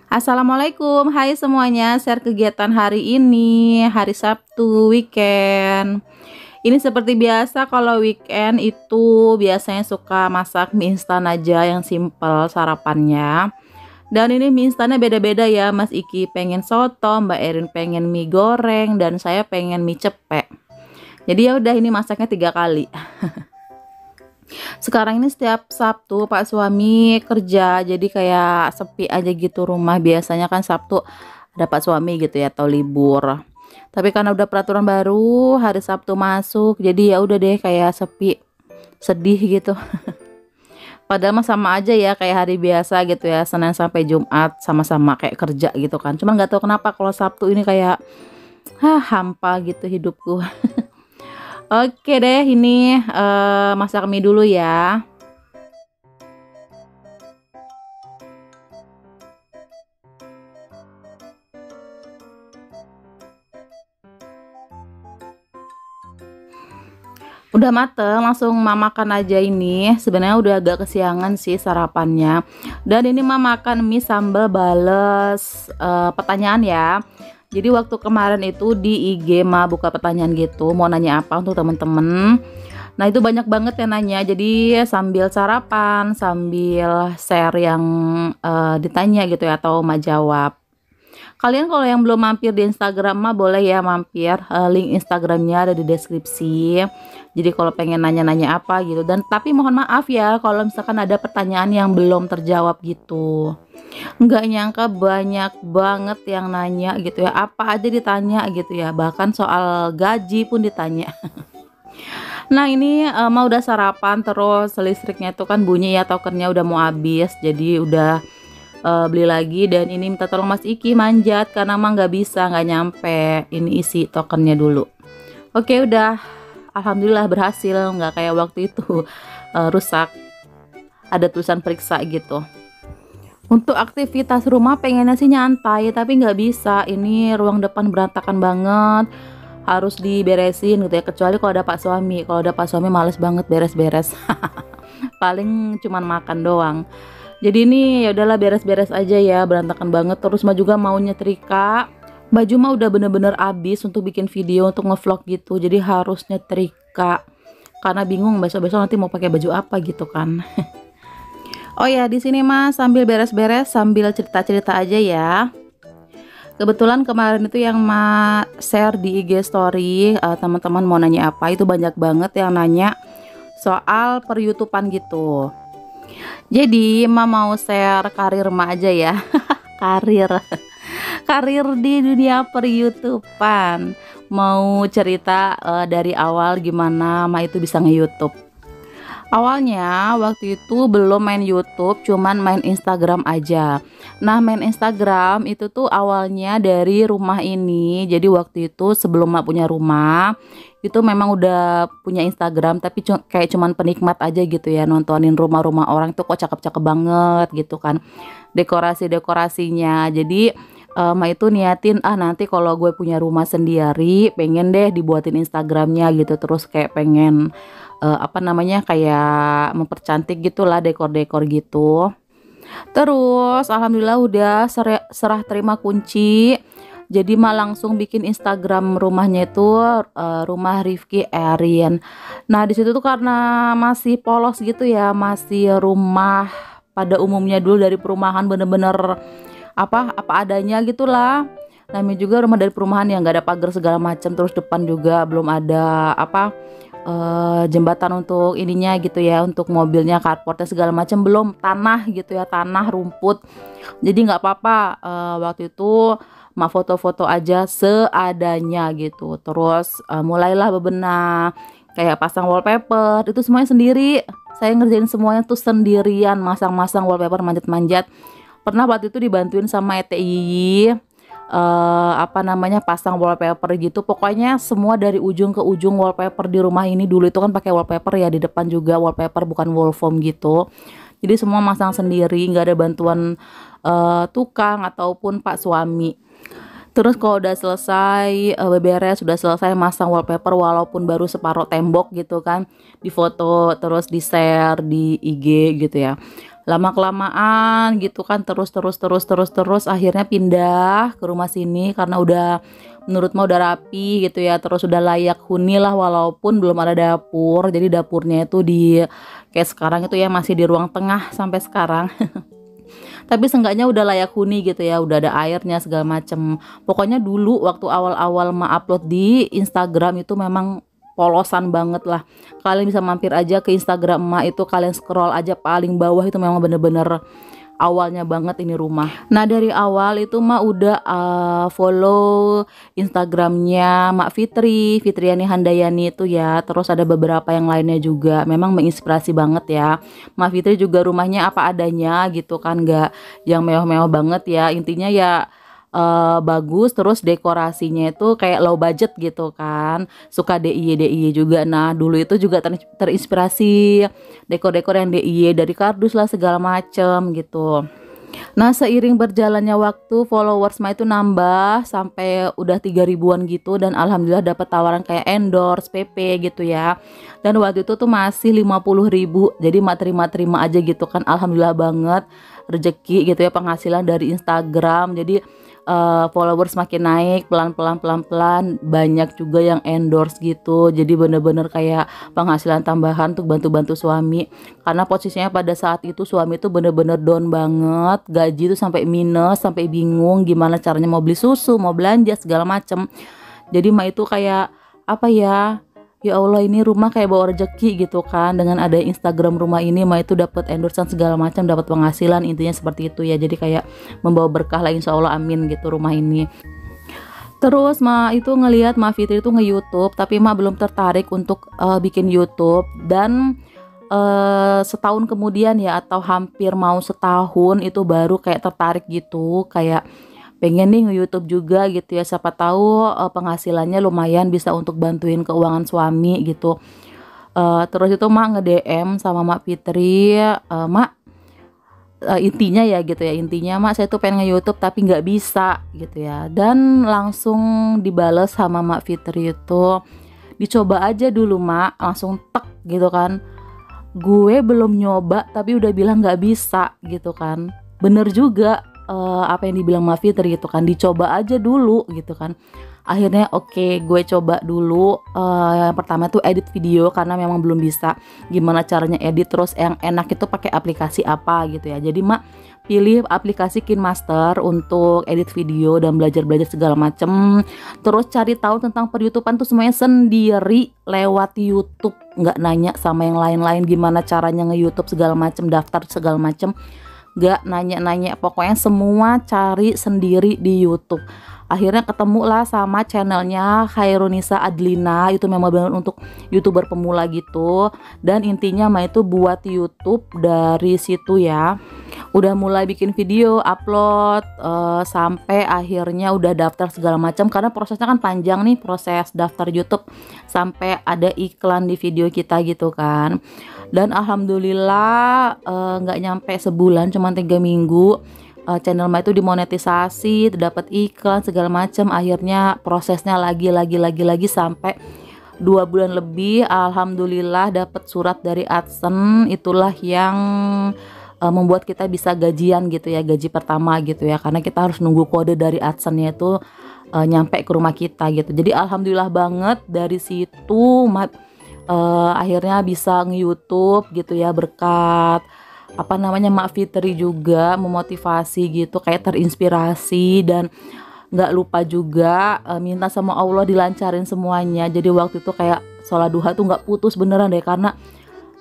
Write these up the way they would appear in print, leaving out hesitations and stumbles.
Assalamualaikum, hai semuanya. Share kegiatan hari ini, hari Sabtu, weekend. Ini seperti biasa kalau weekend itu biasanya suka masak mie instan aja yang simple sarapannya. Dan ini mie instannya beda-beda ya, Mas Iki pengen soto, Mbak Erin pengen mie goreng, dan saya pengen mie cepek. Jadi ya udah ini masaknya 3 kali. Sekarang ini setiap Sabtu Pak suami kerja, jadi kayak sepi aja gitu rumah. Biasanya kan Sabtu ada Pak suami gitu ya atau libur. Tapi karena udah peraturan baru, hari Sabtu masuk, jadi ya udah deh kayak sepi, sedih gitu. Padahal mah sama aja ya kayak hari biasa gitu ya, Senin sampai Jumat sama-sama kayak kerja gitu kan. Cuman nggak tahu kenapa kalau Sabtu ini kayak hampa gitu hidupku. Oke deh, ini masak mie dulu ya. Udah mateng, langsung makan aja ini. Sebenarnya udah agak kesiangan sih sarapannya. Dan ini makan mie sambal bales pertanyaan ya. Jadi waktu kemarin itu di IG buka pertanyaan gitu, mau nanya apa untuk temen-temen. Nah itu banyak banget yang nanya. Jadi sambil sarapan, sambil share yang ditanya gitu ya, atau mau jawab. Kalian kalau yang belum mampir di Instagram mah boleh ya mampir, link Instagramnya ada di deskripsi. Jadi kalau pengen nanya-nanya apa gitu, dan tapi mohon maaf ya kalau misalkan ada pertanyaan yang belum terjawab gitu. Nggak nyangka banyak banget yang nanya gitu ya, apa aja ditanya gitu ya, bahkan soal gaji pun ditanya. Nah ini mau udah sarapan, terus listriknya tuh kan bunyi ya, tokennya udah mau habis, jadi udah beli lagi. Dan ini minta tolong Mas Iki manjat karena mah nggak bisa, nggak nyampe ini isi tokennya dulu. Oke udah, alhamdulillah berhasil, nggak kayak waktu itu rusak, ada tulisan periksa gitu. Untuk aktivitas rumah pengennya sih nyantai, tapi nggak bisa, ini ruang depan berantakan banget, harus diberesin gitu ya, kecuali kalau ada Pak suami. Kalau ada Pak suami males banget beres-beres. Paling cuman makan doang. Jadi ini ya udahlah, beres-beres aja ya, berantakan banget. Terus mah juga mau nyetrika. Baju mah udah bener-bener habis untuk bikin video, untuk ngevlog gitu. Jadi harus nyetrika. Karena bingung besok-besok nanti mau pakai baju apa gitu kan. Oh ya, di sini mah sambil beres-beres, sambil cerita-cerita aja ya. Kebetulan kemarin itu yang share di IG story, teman-teman mau nanya apa, itu banyak banget yang nanya soal per-YouTubean gitu. Jadi mau share karir aja ya. Karir karir di dunia per YouTubean. Mau cerita dari awal gimana itu bisa nge-YouTube. Awalnya waktu itu belum main YouTube, cuman main Instagram aja. Nah main Instagram itu tuh awalnya dari rumah ini. Jadi waktu itu sebelum punya rumah, itu memang udah punya Instagram, tapi kayak cuman penikmat aja gitu ya, nontonin rumah-rumah orang tuh kok cakep-cakep banget gitu kan, dekorasi-dekorasinya. Jadi itu niatin nanti kalau gue punya rumah sendiri pengen deh dibuatin Instagramnya gitu, terus kayak pengen kayak mempercantik gitulah, dekor-dekor gitu. Terus alhamdulillah udah serah terima kunci. Jadi langsung bikin Instagram rumahnya itu rumah Rifki Erin. Nah di situ tuh karena masih polos gitu ya, masih rumah pada umumnya dulu dari perumahan, bener-bener apa adanya gitulah. Namanya juga rumah dari perumahan yang gak ada pagar segala macam, terus depan juga belum ada jembatan untuk ininya gitu ya, untuk mobilnya, carportnya segala macam belum, tanah gitu ya, tanah rumput. Jadi nggak apa-apa, waktu itu foto-foto aja seadanya gitu. Terus mulailah bebenah, kayak pasang wallpaper, itu semuanya sendiri. Saya ngerjain semuanya tuh sendirian, masang-masang wallpaper, manjat-manjat. Pernah waktu itu dibantuin sama ETI, pasang wallpaper gitu. Pokoknya semua dari ujung ke ujung wallpaper di rumah ini. Dulu itu kan pakai wallpaper ya, di depan juga wallpaper, bukan wall foam gitu. Jadi semua masang sendiri, nggak ada bantuan tukang ataupun Pak suami. Terus kalau udah selesai beberes, sudah selesai masang wallpaper, walaupun baru separuh tembok gitu kan, di foto terus di share di IG gitu ya. lama-kelamaan gitu kan, terus akhirnya pindah ke rumah sini karena udah menurut mau udah rapi gitu ya, terus udah layak huni lah walaupun belum ada dapur. Jadi dapurnya itu di kayak sekarang itu ya masih di ruang tengah sampai sekarang. Tapi seenggaknya udah layak huni gitu ya, udah ada airnya segala macem. Pokoknya dulu waktu awal-awal upload di Instagram itu memang polosan banget lah. Kalian bisa mampir aja ke Instagram emak itu, kalian scroll aja paling bawah itu memang bener-bener awalnya banget ini rumah. Nah dari awal itu mah udah follow Instagramnya Mak Fitri, Fitriani Handayani itu ya. Terus ada beberapa yang lainnya juga. Memang menginspirasi banget ya. Mak Fitri juga rumahnya apa adanya gitu kan, nggak yang mewah-mewah banget ya. Intinya ya bagus, terus dekorasinya itu kayak low budget gitu kan, suka DIY juga. Nah dulu itu juga terinspirasi dekor-dekor yang DIY dari kardus lah segala macem gitu. Nah seiring berjalannya waktu followers mah itu nambah sampai udah 3 ribuan gitu, dan alhamdulillah dapat tawaran kayak endorse PP gitu ya. Dan waktu itu tuh masih 50.000, jadi mak terima aja gitu kan. Alhamdulillah banget rezeki gitu ya, penghasilan dari Instagram. Jadi followers makin naik pelan-pelan, banyak juga yang endorse gitu. Jadi bener-bener kayak penghasilan tambahan untuk bantu-bantu suami, karena posisinya pada saat itu suami tuh bener-bener down banget, gaji tuh sampai minus, sampai bingung gimana caranya mau beli susu, mau belanja segala macem. Jadi mah itu kayak apa ya, ya Allah ini rumah kayak bawa rezeki gitu kan. Dengan ada Instagram rumah ini mah itu dapat endorsean segala macam, dapat penghasilan, intinya seperti itu ya. Jadi kayak membawa berkah lah insya Allah, amin gitu rumah ini. Terus Ma itu ngelihat Ma Fitri itu nge-YouTube, tapi Ma belum tertarik untuk bikin YouTube. Dan setahun kemudian ya, atau hampir mau setahun itu baru kayak tertarik gitu, kayak pengen nih nge-YouTube juga gitu ya, siapa tahu penghasilannya lumayan bisa untuk bantuin keuangan suami gitu. Terus itu mak nge-DM sama Mak Fitri, mak intinya ya gitu ya, intinya mak saya tuh pengen nge-YouTube tapi nggak bisa gitu ya. Dan langsung dibales sama Mak Fitri itu, dicoba aja dulu mak, langsung tek gitu kan. Gue belum nyoba tapi udah bilang nggak bisa gitu kan. Bener juga apa yang dibilang Mak Fitri gitu kan, dicoba aja dulu gitu kan. Akhirnya oke, gue coba dulu. Yang pertama tuh edit video, karena memang belum bisa gimana caranya edit, terus yang enak itu pakai aplikasi apa gitu ya. Jadi Mak pilih aplikasi KineMaster untuk edit video dan belajar-belajar segala macem. Terus cari tahu tentang per-YouTubean tuh semuanya sendiri lewat YouTube, nggak nanya sama yang lain-lain gimana caranya nge-YouTube segala macem, daftar segala macem, gak nanya-nanya, pokoknya semua cari sendiri di YouTube. Akhirnya ketemu lah sama channelnya Khairunisa Adlina, itu memang benar untuk YouTuber pemula gitu. Dan intinya mah itu buat YouTube dari situ ya. Udah mulai bikin video, upload, sampai akhirnya udah daftar segala macam, karena prosesnya kan panjang nih, proses daftar YouTube sampai ada iklan di video kita gitu kan. Dan alhamdulillah nggak nyampe sebulan, cuma 3 minggu channel Mak itu dimonetisasi, dapat iklan segala macam. Akhirnya prosesnya lagi sampai 2 bulan lebih, alhamdulillah dapat surat dari AdSense. Itulah yang membuat kita bisa gajian gitu ya, gaji pertama gitu ya, karena kita harus nunggu kode dari AdSense-nya itu nyampe ke rumah kita gitu. Jadi alhamdulillah banget dari situ akhirnya bisa nge-YouTube gitu ya, berkat apa namanya Mak Fitri juga memotivasi gitu, kayak terinspirasi. Dan nggak lupa juga minta sama Allah dilancarin semuanya. Jadi waktu itu kayak sholat duha tuh nggak putus beneran deh, karena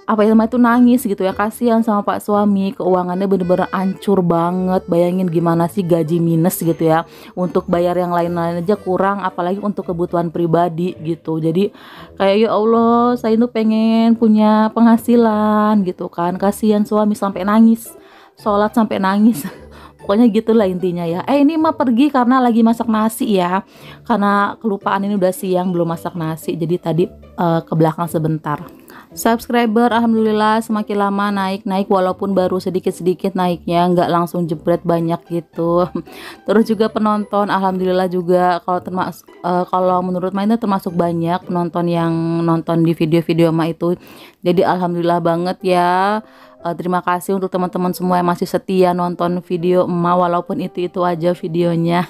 apa ya, itu nangis gitu ya, kasihan sama Pak suami, keuangannya bener-bener hancur banget. Bayangin gimana sih gaji minus gitu ya, untuk bayar yang lain-lain aja kurang, apalagi untuk kebutuhan pribadi gitu. Jadi kayak ya Allah, saya tuh pengen punya penghasilan gitu kan, kasihan suami sampai nangis, sholat sampai nangis. Pokoknya gitulah intinya ya. Ini mah pergi karena lagi masak nasi ya, karena kelupaan ini udah siang belum masak nasi, jadi tadi ke belakang sebentar. Subscriber alhamdulillah semakin lama naik walaupun baru sedikit-sedikit naiknya, nggak langsung jebret banyak gitu. Terus juga penonton alhamdulillah juga, kalau menurut Mak itu termasuk banyak penonton yang nonton di video-video Mak itu. Jadi alhamdulillah banget ya. Terima kasih untuk teman-teman semua yang masih setia nonton video emak walaupun itu aja videonya.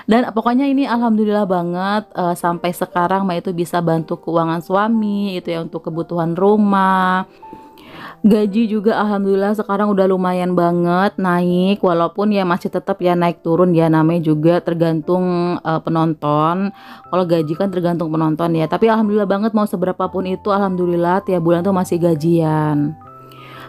Dan pokoknya ini alhamdulillah banget, sampai sekarang emak itu bisa bantu keuangan suami itu ya untuk kebutuhan rumah. Gaji juga alhamdulillah sekarang udah lumayan banget naik, walaupun ya masih tetap ya naik turun ya, namanya juga tergantung penonton. Kalau gaji kan tergantung penonton ya, tapi alhamdulillah banget mau seberapa pun itu alhamdulillah tiap bulan tuh masih gajian.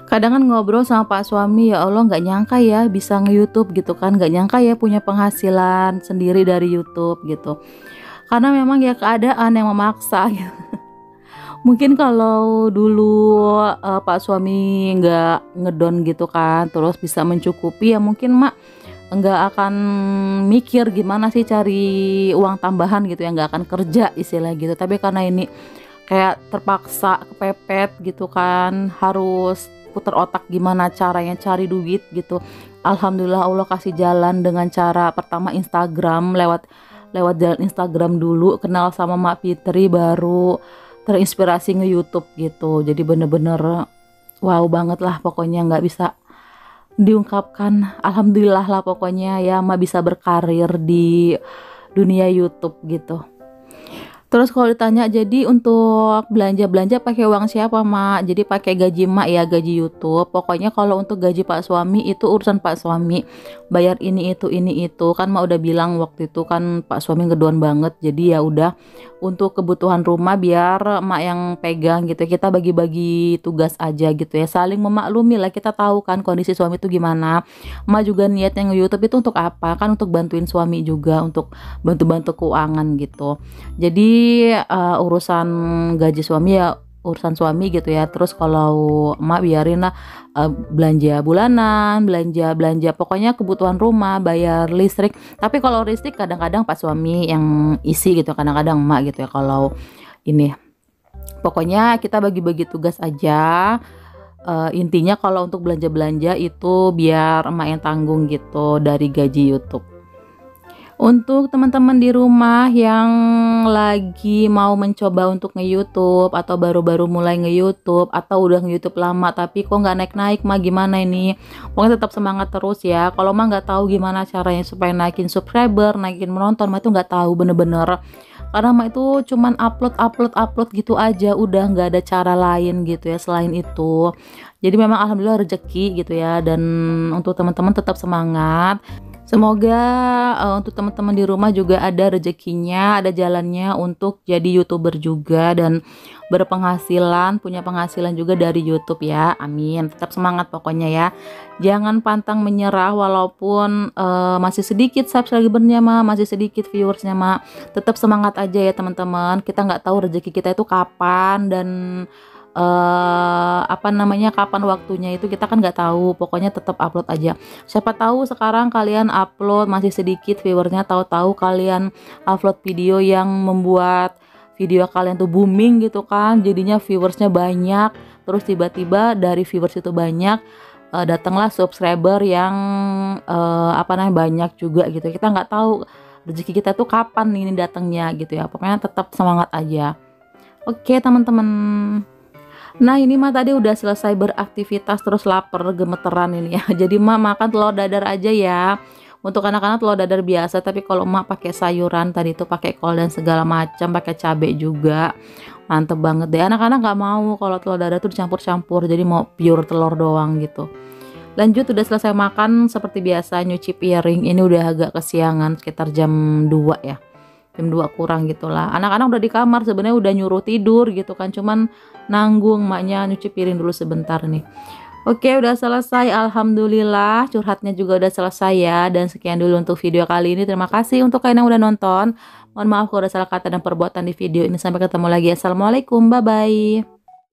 Kadang kan ngobrol sama pak suami, ya Allah nggak nyangka ya bisa nge-YouTube gitu kan, nggak nyangka ya punya penghasilan sendiri dari YouTube gitu. Karena memang ya keadaan yang memaksa. Mungkin kalau dulu pak suami nggak ngedon gitu kan, terus bisa mencukupi ya mungkin mak nggak akan mikir gimana sih cari uang tambahan gitu ya, nggak akan kerja istilah gitu. Tapi karena ini kayak terpaksa kepepet gitu kan, harus putar otak gimana caranya cari duit gitu. Alhamdulillah Allah kasih jalan dengan cara pertama Instagram, lewat jalan Instagram dulu kenal sama Mak Fitri, baru terinspirasi nge-YouTube gitu. Jadi bener-bener wow banget lah pokoknya, nggak bisa diungkapkan. Alhamdulillah lah pokoknya ya Mak bisa berkarir di dunia YouTube gitu. Terus kalau ditanya, jadi untuk belanja-belanja pakai uang siapa mak? Jadi pakai gaji mak ya, gaji YouTube. Pokoknya kalau untuk gaji pak suami itu urusan pak suami. Bayar ini itu kan mak udah bilang waktu itu kan pak suami ngedon banget. Jadi ya udah untuk kebutuhan rumah biar mak yang pegang gitu. Kita bagi-bagi tugas aja gitu ya. Saling memaklumi lah, kita tahu kan kondisi suami itu gimana. Mak juga niatnya nge-YouTube itu untuk apa? Kan untuk bantuin suami juga, untuk bantu-bantu keuangan gitu. Jadi urusan gaji suami ya urusan suami gitu ya. Terus kalau emak biarin lah belanja bulanan, belanja pokoknya kebutuhan rumah, bayar listrik. Tapi kalau listrik kadang-kadang pak suami yang isi gitu, kadang-kadang emak gitu ya. Kalau ini pokoknya kita bagi-bagi tugas aja. Intinya kalau untuk belanja-belanja itu biar emak yang tanggung gitu dari gaji YouTube. Untuk teman-teman di rumah yang lagi mau mencoba untuk nge-YouTube atau baru-baru mulai nge-YouTube atau udah nge-YouTube lama tapi kok nggak naik-naik mah, gimana ini? Pokoknya tetap semangat terus ya. Kalau mah nggak tahu gimana caranya supaya naikin subscriber, naikin menonton, mah itu nggak tahu bener-bener. Karena mah itu cuman upload gitu aja, udah nggak ada cara lain gitu ya selain itu. Jadi memang alhamdulillah rezeki gitu ya. Dan untuk teman-teman tetap semangat. Semoga untuk teman-teman di rumah juga ada rezekinya, ada jalannya untuk jadi YouTuber juga dan berpenghasilan, punya penghasilan juga dari YouTube ya. Amin. Tetap semangat pokoknya ya. Jangan pantang menyerah walaupun masih sedikit subscribernya mah, masih sedikit viewersnya mah. Tetap semangat aja ya teman-teman. Kita nggak tahu rezeki kita itu kapan dan kapan waktunya itu kita kan nggak tahu. Pokoknya tetap upload aja. Siapa tahu sekarang kalian upload masih sedikit viewernya, tahu-tahu kalian upload video yang membuat video kalian tuh booming gitu kan, jadinya viewersnya banyak, terus tiba-tiba dari viewers itu banyak datanglah subscriber yang banyak juga gitu. Kita nggak tahu rezeki kita tuh kapan ini datangnya gitu ya. Pokoknya tetap semangat aja. Oke teman-teman. Nah ini mah tadi udah selesai beraktivitas terus lapar gemeteran ini ya. Jadi mak makan telur dadar aja ya. Untuk anak-anak telur dadar biasa, tapi kalau emak pakai sayuran tadi tuh pakai kol dan segala macam, pakai cabai juga. Mantep banget deh. Anak-anak nggak mau kalau telur dadar tuh dicampur-campur, jadi mau pure telur doang gitu. Lanjut, udah selesai makan seperti biasa, nyuci piring. Ini udah agak kesiangan, sekitar jam 2 ya. Jam 2 kurang gitulah. Anak-anak udah di kamar, sebenarnya udah nyuruh tidur gitu kan, cuman nanggung maknya nyuci piring dulu sebentar nih. Oke, udah selesai, alhamdulillah. Curhatnya juga udah selesai ya. Dan sekian dulu untuk video kali ini. Terima kasih untuk kalian yang udah nonton. Mohon maaf kalau ada salah kata dan perbuatan di video ini. Sampai ketemu lagi. Assalamualaikum, bye bye.